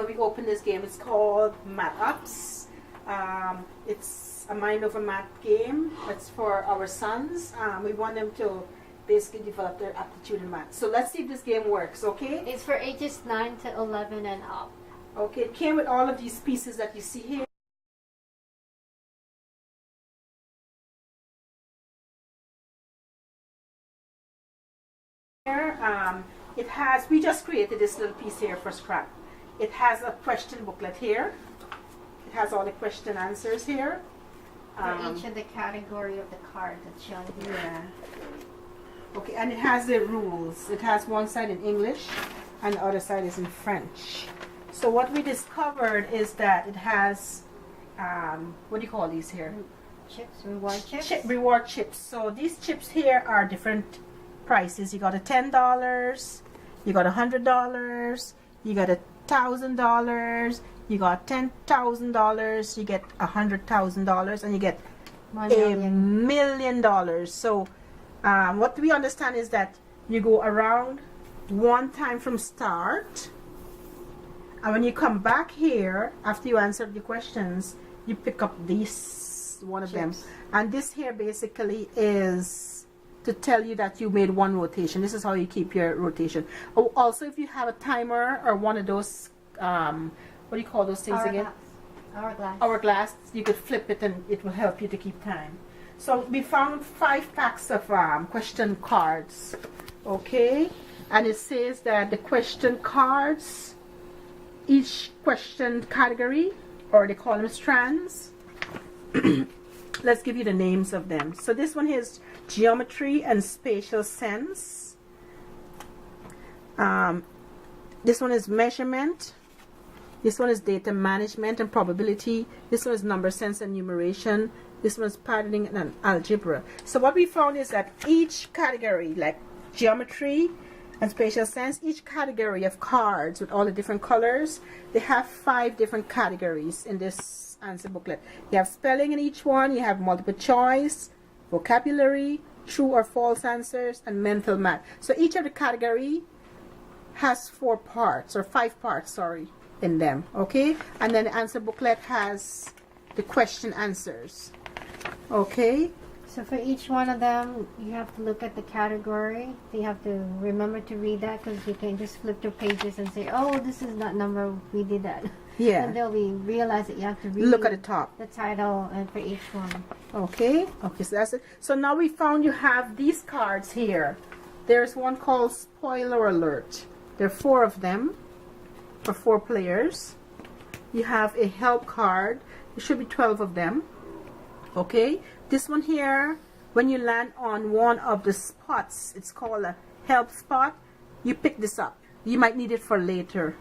we open this game. It's called Math Ups. It's a mind over math game. It's for our sons. We want them to basically develop their aptitude in math. So let's see if this game works, okay? It's for ages 9 to 11 and up. Okay, it came with all of these pieces that you see here. It has, we just created this little piece here for scrap. It has a question booklet here. It has all the question answers here. For each of the category of the card that's shown here. Yeah. Okay, and it has the rules. It has one side in English and the other side is in French. So what we discovered is that it has, what do you call these here? Chips, reward chips? Reward chips. So these chips here are different prices. You got a $10, you got $100, you got $1,000, you got $10,000, you get $100,000, and you get $1 million. So what we understand is that you go around one time from start, and when you come back here after you answered the questions, you pick up this one of them, and this here basically is to tell you that you made one rotation. This is how you keep your rotation. Oh, also if you have a timer or one of those what do you call those things again? Hourglass. You could flip it and it will help you to keep time. So we found 5 packs of question cards, okay, and it says that the question cards, each question category, or they call them strands. Let's give you the names of them. So this one here is geometry and spatial sense. This one is measurement. This one is data management and probability. This one is number sense and numeration. This one is patterning and algebra. So what we found is that each category, like geometry and spatial sense, each category of cards with all the different colors, they have 5 different categories in this answer booklet. You have spelling in each one, you have multiple choice, vocabulary, true or false answers, and mental math. So each of the category has 4 parts, or 5 parts, sorry, in them, okay? And then the answer booklet has the question answers, okay? So for each one of them, you have to look at the category. You have to remember to read that, because you can just flip through pages and say, oh, this is not number, we did that. Yeah. And they'll realize that you have to read. Look at the top. The title and for each one. Okay. Okay, so that's it. So now we found you have these cards here. There's one called Spoiler Alert. There are 4 of them for 4 players. You have a help card. There should be 12 of them. Okay. This one here, when you land on one of the spots, it's called a help spot. You pick this up. You might need it for later.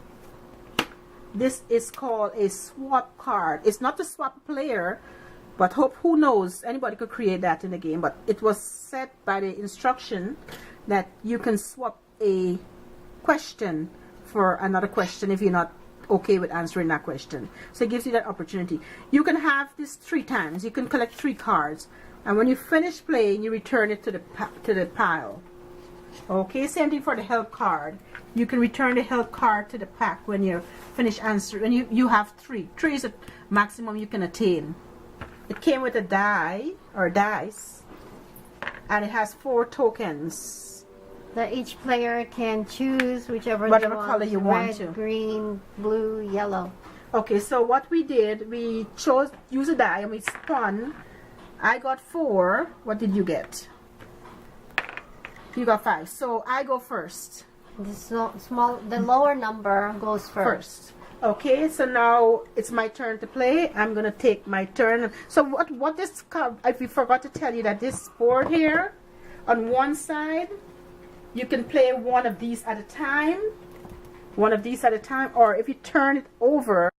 This is called a swap card. It's not to swap a player, but who knows, anybody could create that in the game. But it was set by the instruction that you can swap a question for another question if you're not okay with answering that question. So it gives you that opportunity. You can have this 3 times. You can collect 3 cards, and when you finish playing, you return it to the pile. Okay, same thing for the help card. You can return the help card to the pack when you finish answering. And you have 3. 3 is the maximum you can attain. It came with a die or dice, and it has 4 tokens. That each player can choose whatever color you want to. Red, green, blue, yellow. Okay, so what we did, we use a die and we spun. I got 4. What did you get? You got 5. So I go first. The lower number goes first. Okay, so now it's my turn to play. I'm gonna take my turn. So what this card? We forgot to tell you that this board here, on one side, you can play one of these at a time. One of these at a time, or if you turn it over,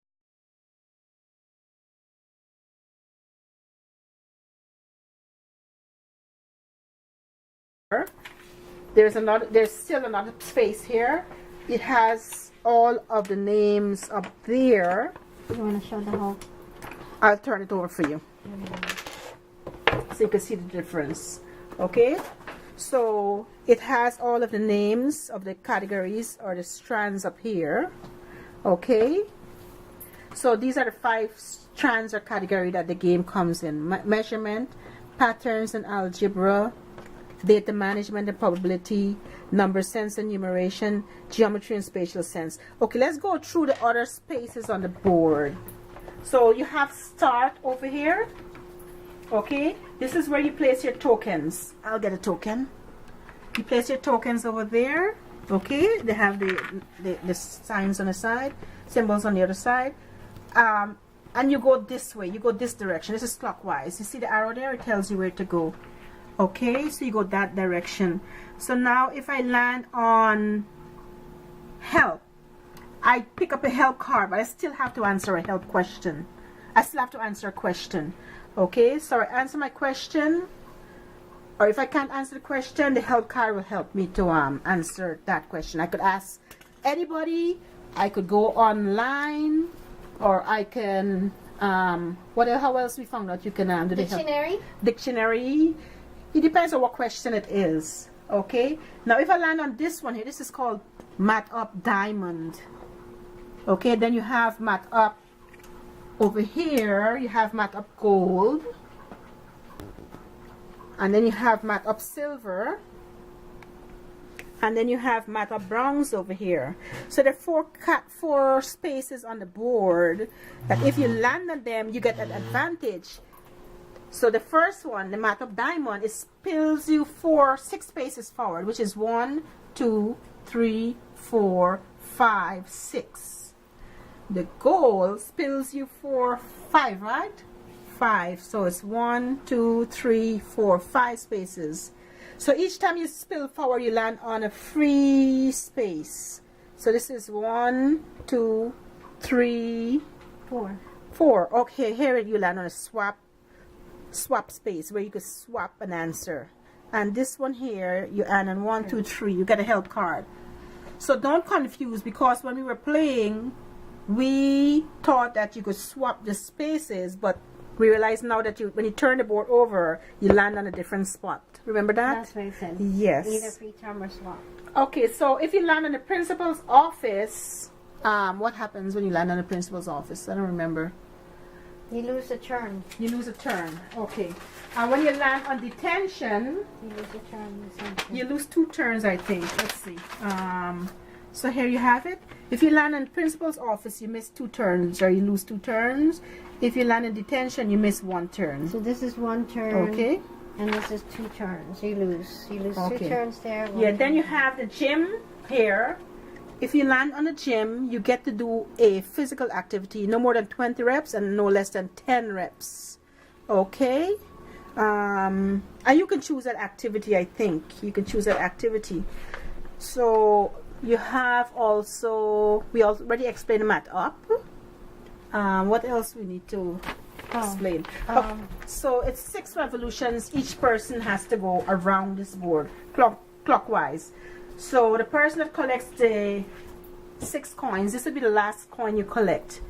there's still another space here. It has all of the names up there. You want to show the whole? I'll turn it over for you so you can see the difference. Okay, so it has all of the names of the categories or the strands up here. Okay, So these are the 5 strands or category that the game comes in: measurement, patterns and algebra, data management and probability, number sense and numeration, geometry and spatial sense. Okay, let's go through the other spaces on the board. So you have start over here. Okay, this is where you place your tokens. I'll get a token. You place your tokens over there. Okay, they have the signs on the side, symbols on the other side. And you go this way, you go this direction. This is clockwise. You see the arrow there? It tells you where to go. Okay, so you go that direction. So now if I land on help, I pick up a help card, but I still have to answer a help question. I still have to answer a question. Okay, so I answer my question, or if I can't answer the question, the help card will help me to answer that question. I could ask anybody, I could go online, or I can, how else we found out you can do the Dictionary? Dictionary. It depends on what question it is. Okay, now if I land on this one here, this is called Math Up Diamond. Okay, then you have Math Up over here, you have Math Up Gold. And then you have Math Up Silver. And then you have Math Up Bronze over here. So there are 4 spaces on the board that if you land on them, you get an advantage. So the first one, the Math Up Diamond, it spills you 6 spaces forward, which is 1, 2, 3, 4, 5, 6. The gold spills you 5, right? 5. So it's 1, 2, 3, 4, 5 spaces. So each time you spill forward, you land on a free space. So this is 1, 2, 3, 4. 4. Okay, here you land on a swap space where you could swap an answer. And this one here, you land on 1, 2, 3. You get a help card. So don't confuse, because when we were playing, we thought that you could swap the spaces, but we realize now that when you turn the board over, you land on a different spot. Remember that? That's what it said. Yes. Either free term or swap. Okay, so if you land on the principal's office, what happens when you land on the principal's office? I don't remember. You lose a turn. You lose a turn. Okay. And when you land on detention, You lose a turn. you lose 2 turns, I think. Let's see. So here you have it. If you land in principal's office, you miss 2 turns, or you lose 2 turns. If you land in detention, you miss 1 turn. So this is 1 turn. Okay. And this is 2 turns. You lose. You lose 2 Okay. turns there. Yeah, then you have the gym here. If you land on the gym, you get to do a physical activity, no more than 20 reps and no less than 10 reps. Okay. And you can choose that activity, I think. You can choose that activity. So you have also, we already explained Math Up. What else we need to explain? So it's 6 revolutions. Each person has to go around this board clockwise. So the person that collects the 6 coins, this will be the last coin you collect.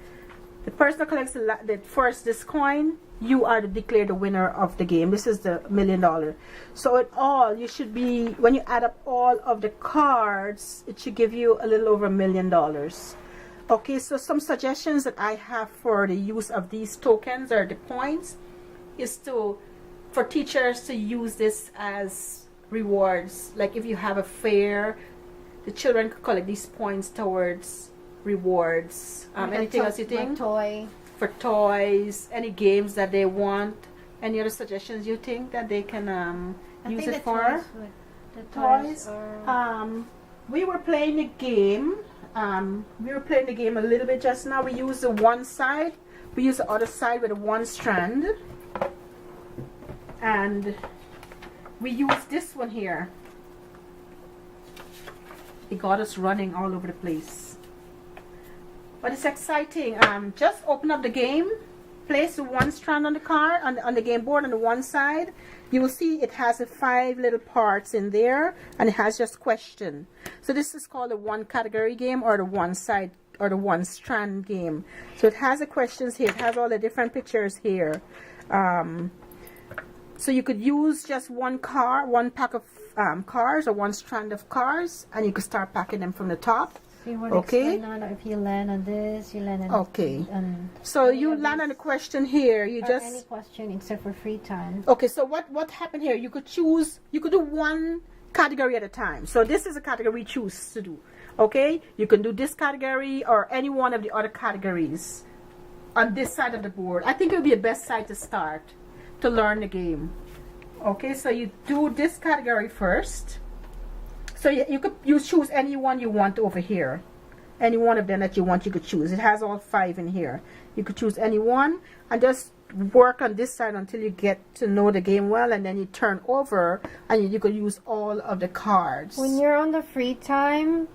The person that collects this coin, you are declared the winner of the game. This is the $1 million. So in all, you should be, when you add up all of the cards, it should give you a little over $1 million. Okay, so some suggestions that I have for the use of these tokens or the points is for teachers to use this as rewards. Like if you have a fair, the children could collect these points towards rewards. Anything else you think? Toy. For toys, any games that they want. Any other suggestions you think that they can use it for? The Toys. or We were playing a game. We were playing the game a little bit just now. We used the one side. We used the other side with the 1 strand. And we used this one here. It got us running all over the place. But it's exciting. Just open up the game. Place the 1 strand on the card, on the game board on the one side. You will see it has the 5 little parts in there, and it has just question. So this is called the 1 category game, or the 1 side, or the 1 strand game. So it has the questions here. It has all the different pictures here. So you could use just 1 pack of cards, or 1 strand of cards, and you could start packing them from the top. So you would Okay. explain on if you land on this, you land on Okay. on So any you of land on these, a question here. You or just any question except for free time. okay. So what happened here? You could choose. You could do one category at a time. So this is a category we choose to do. Okay. You can do this category or any one of the other categories on this side of the board. I think it would be the best side to start to learn the game. Okay. So you do this category first. So you choose any one you want over here. Any one of them that you want, you could choose. It has all 5 in here. You could choose any one and just work on this side until you get to know the game well, and then you turn over and you could use all of the cards. When you're on the free time,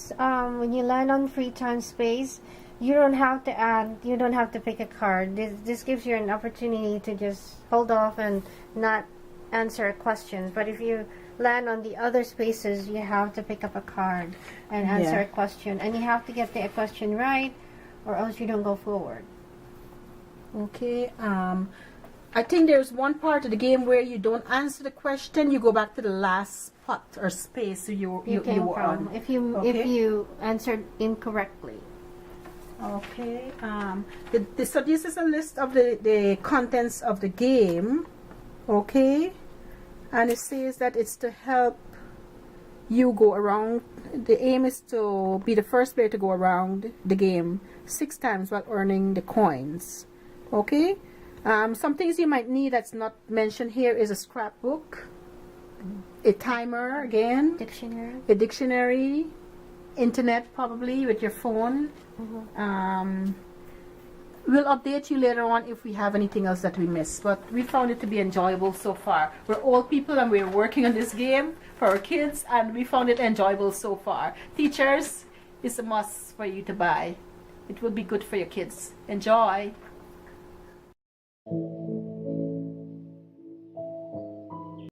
when you land on free time space, you don't have to add. You don't have to pick a card. This gives you an opportunity to just hold off and not answer questions. But if you land on the other spaces, you have to pick up a card and answer a question, and you have to get the question right, or else you don't go forward. Okay. I think there's one part of the game where you don't answer the question. You go back to the last spot or space you came were from on. if you answered incorrectly. Okay. So this is a list of the contents of the game. Okay. And it says that it's to help you go around. The aim is to be the first player to go around the game 6 times while earning the coins. Okay. Some things you might need that's not mentioned here is a scrapbook, a timer again, Dictionary. a dictionary, internet probably with your phone. We'll update you later on if we have anything else that we missed, but we found it to be enjoyable so far. We're old people and we're working on this game for our kids, and we found it enjoyable so far. Teachers, it's a must for you to buy. It will be good for your kids. Enjoy.